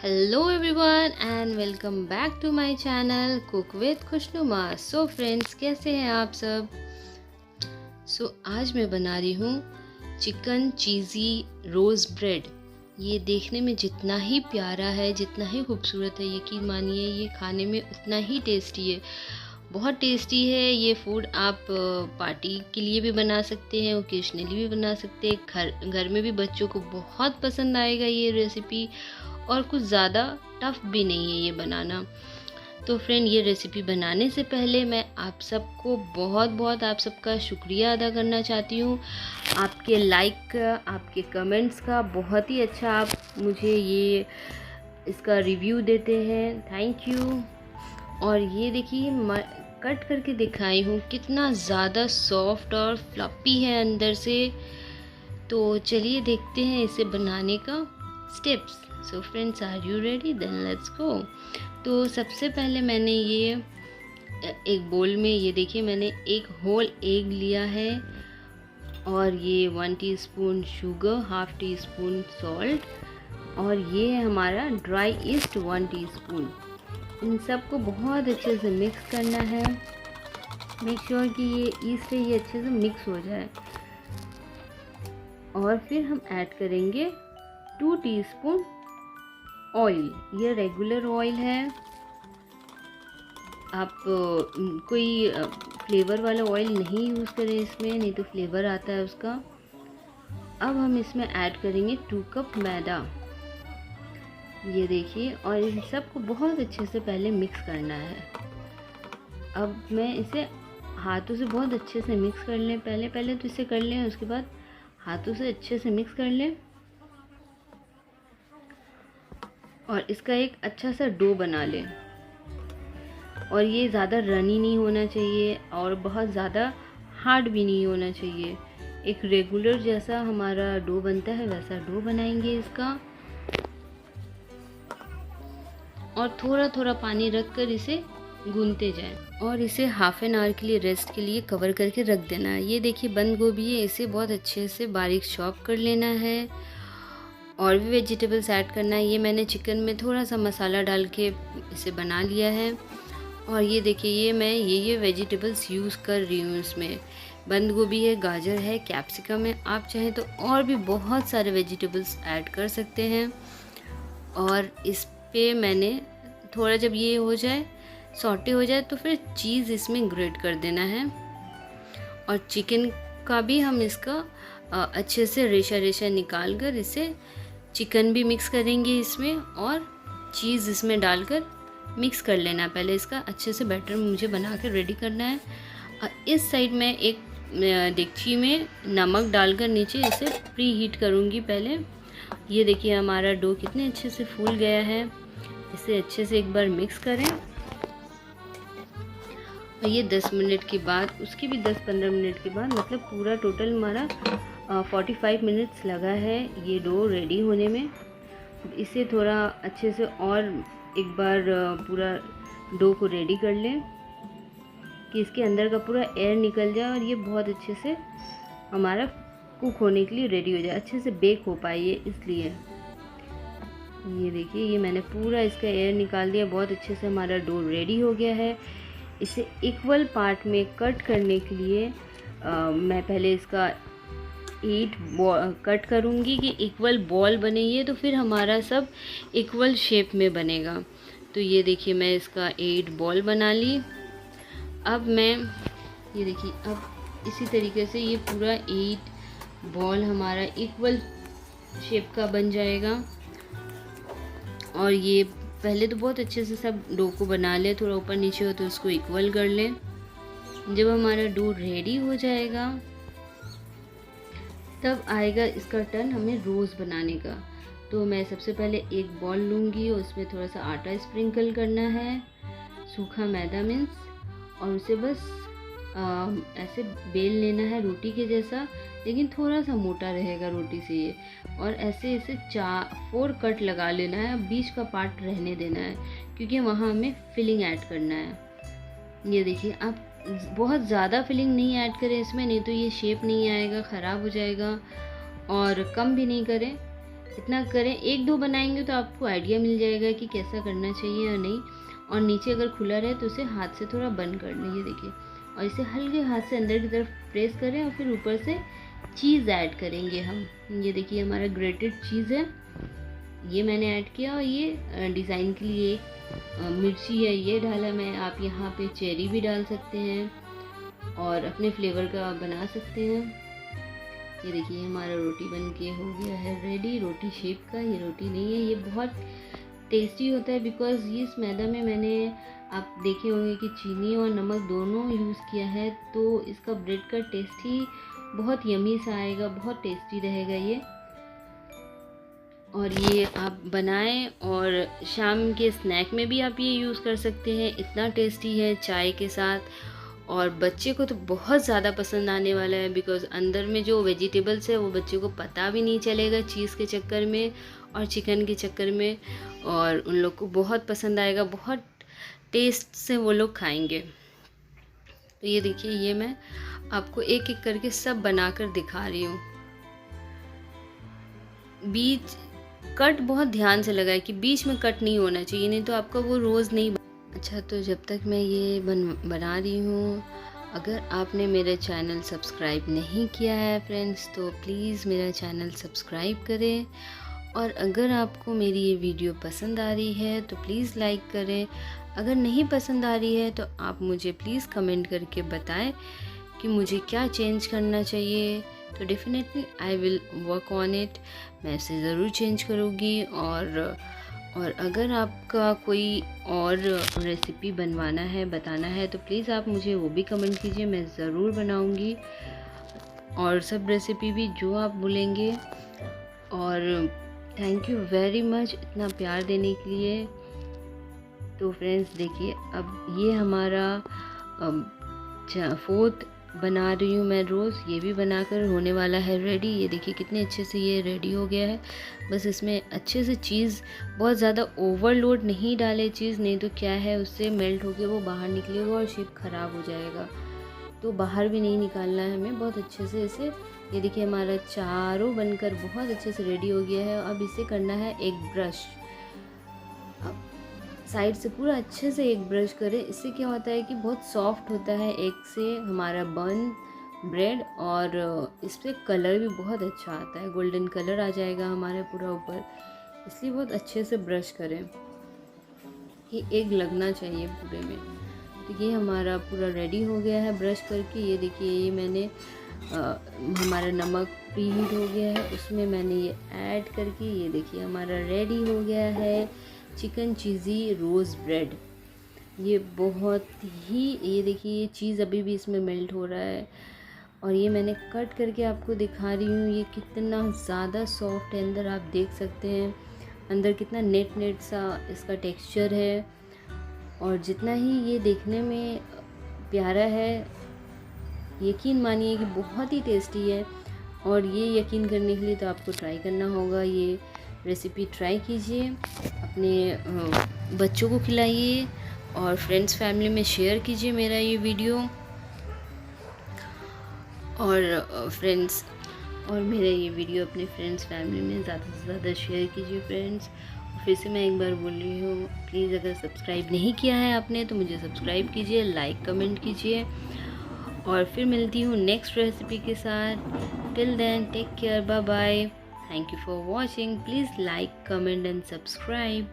Hello everyone and welcome back to my channel cook with Khushnuma. So friends, कैसे हैं आप सब। आज मैं बना रही हूँ चिकन चीज़ी रोज़ ब्रेड। ये देखने में जितना ही प्यारा है, जितना ही खूबसूरत है, यकीन मानिए ये खाने में उतना ही टेस्टी है। बहुत टेस्टी है ये फूड। आप पार्टी के लिए भी बना सकते हैं, ओकेजनली भी बना सकते हैं। घर में भी बच्चों को बहुत पसंद आएगा ये रेसिपी, और कुछ ज़्यादा टफ भी नहीं है ये बनाना। तो फ्रेंड, ये रेसिपी बनाने से पहले मैं आप सबको बहुत आप सबका शुक्रिया अदा करना चाहती हूँ। आपके लाइक का, आपके कमेंट्स का, बहुत ही अच्छा आप मुझे ये इसका रिव्यू देते हैं, थैंक यू। और ये देखिए कट करके दिखाई हूँ कितना ज़्यादा सॉफ्ट और फ्लफी है अंदर से। तो चलिए देखते हैं इसे बनाने का steps. So friends, are you ready? Then let's go. तो सबसे पहले मैंने ये एक बोल में, ये देखिए मैंने एक होल एग लिया है, और ये 1 teaspoon sugar, half tea spoon salt, और ये है हमारा ड्राई ईस्ट 1 टीस्पून। इन सबको बहुत अच्छे से मिक्स करना है। मेक श्योर कि ये ईस्ट है ये अच्छे से मिक्स हो जाए। और फिर हम ऐड करेंगे 2 टीस्पून ऑयल। ये रेगुलर ऑयल है, आप कोई फ्लेवर वाला ऑयल नहीं यूज़ करें इसमें, नहीं तो फ्लेवर आता है उसका। अब हम इसमें ऐड करेंगे 2 कप मैदा, ये देखिए, और इन सबको बहुत अच्छे से पहले मिक्स करना है। अब मैं इसे हाथों से बहुत अच्छे से मिक्स कर लें, पहले तो इसे कर लें, उसके बाद हाथों से अच्छे से मिक्स कर लें, और इसका एक अच्छा सा डो बना लें। और ये ज़्यादा रनी नहीं होना चाहिए और बहुत ज़्यादा हार्ड भी नहीं होना चाहिए। एक रेगुलर जैसा हमारा डो बनता है वैसा डो बनाएंगे इसका। और थोड़ा थोड़ा पानी रखकर इसे गूंथते जाएं, और इसे हाफ एन आवर के लिए रेस्ट के लिए कवर करके रख देना है। ये देखिए बंद गोभी है, इसे बहुत अच्छे से बारीक चॉप कर लेना है, और भी वेजिटेबल्स ऐड करना है। ये मैंने चिकन में थोड़ा सा मसाला डाल के इसे बना लिया है। और ये देखिए ये मैं ये वेजिटेबल्स यूज़ कर रही हूँ। इसमें बंद गोभी है, गाजर है, कैप्सिकम है। आप चाहें तो और भी बहुत सारे वेजिटेबल्स ऐड कर सकते हैं। और इस पे मैंने थोड़ा, जब ये हो जाए, सॉटे हो जाए, तो फिर चीज़ इसमें ग्रेट कर देना है। और चिकन का भी हम इसका अच्छे से रेशा रेशा निकाल कर इसे चिकन भी मिक्स करेंगे इसमें, और चीज़ इसमें डालकर मिक्स कर लेना। पहले इसका अच्छे से बैटर मुझे बना कर रेडी करना है। इस साइड में एक देगची में नमक डालकर नीचे इसे प्री हीट करूँगी पहले। ये देखिए हमारा डो कितने अच्छे से फूल गया है। इसे अच्छे से एक बार मिक्स करें, और ये 10 मिनट के बाद, उसके भी 10-15 मिनट के बाद, मतलब पूरा टोटल हमारा 45 मिनट्स लगा है ये डो रेडी होने में। इसे थोड़ा अच्छे से और एक बार पूरा डो को रेडी कर लें कि इसके अंदर का पूरा एयर निकल जाए, और ये बहुत अच्छे से हमारा कुक होने के लिए रेडी हो जाए, अच्छे से बेक हो पाए ये, इसलिए। ये देखिए ये मैंने पूरा इसका एयर निकाल दिया, बहुत अच्छे से हमारा डो रेडी हो गया है। इसे इक्वल पार्ट में कट करने के लिए मैं पहले इसका 8 कट करूँगी कि इक्वल बॉल बने ये, तो फिर हमारा सब इक्वल शेप में बनेगा। तो ये देखिए मैं इसका 8 बॉल बना ली। अब मैं, ये देखिए, अब इसी तरीके से ये पूरा 8 बॉल हमारा इक्वल शेप का बन जाएगा। और ये पहले तो बहुत अच्छे से सब डो को बना ले, थोड़ा ऊपर नीचे हो तो उसको इक्वल कर लें। जब हमारा डो रेडी हो जाएगा तब आएगा इसका टर्न हमें रोज़ बनाने का। तो मैं सबसे पहले एक बॉल लूँगी, और उसमें थोड़ा सा आटा स्प्रिंकल करना है, सूखा मैदा मीन्स, और उसे बस ऐसे बेल लेना है रोटी के जैसा, लेकिन थोड़ा सा मोटा रहेगा रोटी से ये। और ऐसे इसे 4 कट लगा लेना है, बीच का पार्ट रहने देना है, क्योंकि वहाँ हमें फिलिंग ऐड करना है। ये देखिए आप बहुत ज़्यादा फिलिंग नहीं ऐड करें इसमें, नहीं तो ये शेप नहीं आएगा, ख़राब हो जाएगा। और कम भी नहीं करें, इतना करें, 1-2 बनाएंगे तो आपको आइडिया मिल जाएगा कि कैसा करना चाहिए या नहीं। और नीचे अगर खुला रहे तो उसे हाथ से थोड़ा बंद कर लें, ये देखिए। और इसे हल्के हाथ से अंदर की तरफ प्रेस करें और फिर ऊपर से चीज़ ऐड करेंगे हम। ये देखिए हमारा ग्रेटेड चीज़ है, ये मैंने ऐड किया। और ये डिज़ाइन के लिए मिर्ची है, ये डाला मैं। आप यहाँ पे चेरी भी डाल सकते हैं और अपने फ्लेवर का बना सकते हैं। ये देखिए हमारा रोटी बन के हो गया है रेडी, रोटी शेप का। ये रोटी नहीं है, ये बहुत टेस्टी होता है बिकॉज़ ये इस मैदा में मैंने, आप देखे होंगे कि चीनी और नमक दोनों यूज़ किया है, तो इसका ब्रेड का टेस्ट ही बहुत यमी सा आएगा, बहुत टेस्टी रहेगा ये। और ये आप बनाएं और शाम के स्नैक में भी आप ये यूज़ कर सकते हैं, इतना टेस्टी है चाय के साथ। और बच्चे को तो बहुत ज़्यादा पसंद आने वाला है बिकॉज़ अंदर में जो वेजिटेबल्स है वो बच्चे को पता भी नहीं चलेगा चीज़ के चक्कर में और चिकन के चक्कर में, और उन लोग को बहुत पसंद आएगा, बहुत टेस्ट से वो लोग खाएंगे। तो ये देखिए, ये मैं आपको एक एक करके सब बनाकर दिखा रही हूँ। बीच कट बहुत ध्यान से लगाए कि बीच में कट नहीं होना चाहिए, नहीं तो आपका वो रोज़ नहीं अच्छा। तो जब तक मैं ये बना रही हूँ, अगर आपने मेरा चैनल सब्सक्राइब नहीं किया है फ्रेंड्स, तो प्लीज़ मेरा चैनल सब्सक्राइब करें। और अगर आपको मेरी ये वीडियो पसंद आ रही है तो प्लीज़ लाइक करें। अगर नहीं पसंद आ रही है तो आप मुझे प्लीज़ कमेंट करके बताएं कि मुझे क्या चेंज करना चाहिए। तो definitely I will work on it, मैं इसे ज़रूर चेंज करूँगी। और अगर आपका कोई और रेसिपी बनवाना है, बताना है, तो प्लीज़ आप मुझे वो भी कमेंट कीजिए, मैं ज़रूर बनाऊँगी। और सब रेसिपी भी जो आप बोलेंगे। और थैंक यू वेरी मच इतना प्यार देने के लिए। तो फ्रेंड्स देखिए, अब ये हमारा 4th बना रही हूँ मैं रोज़, ये भी बनाकर होने वाला है रेडी। ये देखिए कितने अच्छे से ये रेडी हो गया है। बस इसमें अच्छे से चीज़, बहुत ज़्यादा ओवरलोड नहीं डाले चीज़, नहीं तो क्या है उससे मेल्ट होकर वो बाहर निकलेगा और शेप ख़राब हो जाएगा। तो बाहर भी नहीं निकालना है हमें, बहुत अच्छे से इसे। ये देखिए हमारा चारों बनकर बहुत अच्छे से रेडी हो गया है। अब इसे करना है एक ब्रश। अब साइड से पूरा अच्छे से एक ब्रश करें, इससे क्या होता है कि बहुत सॉफ्ट होता है एक से हमारा बन ब्रेड, और इस पर कलर भी बहुत अच्छा आता है, गोल्डन कलर आ जाएगा हमारे पूरा ऊपर। इसलिए बहुत अच्छे से ब्रश करें कि एक लगना चाहिए पूरे में। तो ये हमारा पूरा रेडी हो गया है ब्रश करके। ये देखिए, ये मैंने हमारा नमक प्रीहीट हो गया है, उसमें मैंने ये ऐड करके, ये देखिए हमारा रेडी हो गया है चिकन चीज़ी रोज़ ब्रेड। ये बहुत ही, ये देखिए ये चीज़ अभी भी इसमें मेल्ट हो रहा है। और ये मैंने कट करके आपको दिखा रही हूँ, ये कितना ज़्यादा सॉफ्ट है अंदर, आप देख सकते हैं अंदर कितना नेट नेट सा इसका टेक्सचर है। और जितना ही ये देखने में प्यारा है, यकीन मानिए कि बहुत ही टेस्टी है। और ये यकीन करने के लिए तो आपको ट्राई करना होगा, ये रेसिपी ट्राई कीजिए, अपने बच्चों को खिलाइए और फ्रेंड्स फैमिली में शेयर कीजिए मेरा ये वीडियो। और फ्रेंड्स, और मेरा ये वीडियो अपने फ्रेंड्स फैमिली में ज़्यादा से ज़्यादा शेयर कीजिए फ्रेंड्स। फिर से मैं एक बार बोल रही हूँ, प्लीज़ अगर सब्सक्राइब नहीं किया है आपने तो मुझे सब्सक्राइब कीजिए, लाइक कमेंट कीजिए। और फिर मिलती हूँ नेक्स्ट रेसिपी के साथ। Till then take care, bye bye, thank you for watching, please like comment and subscribe.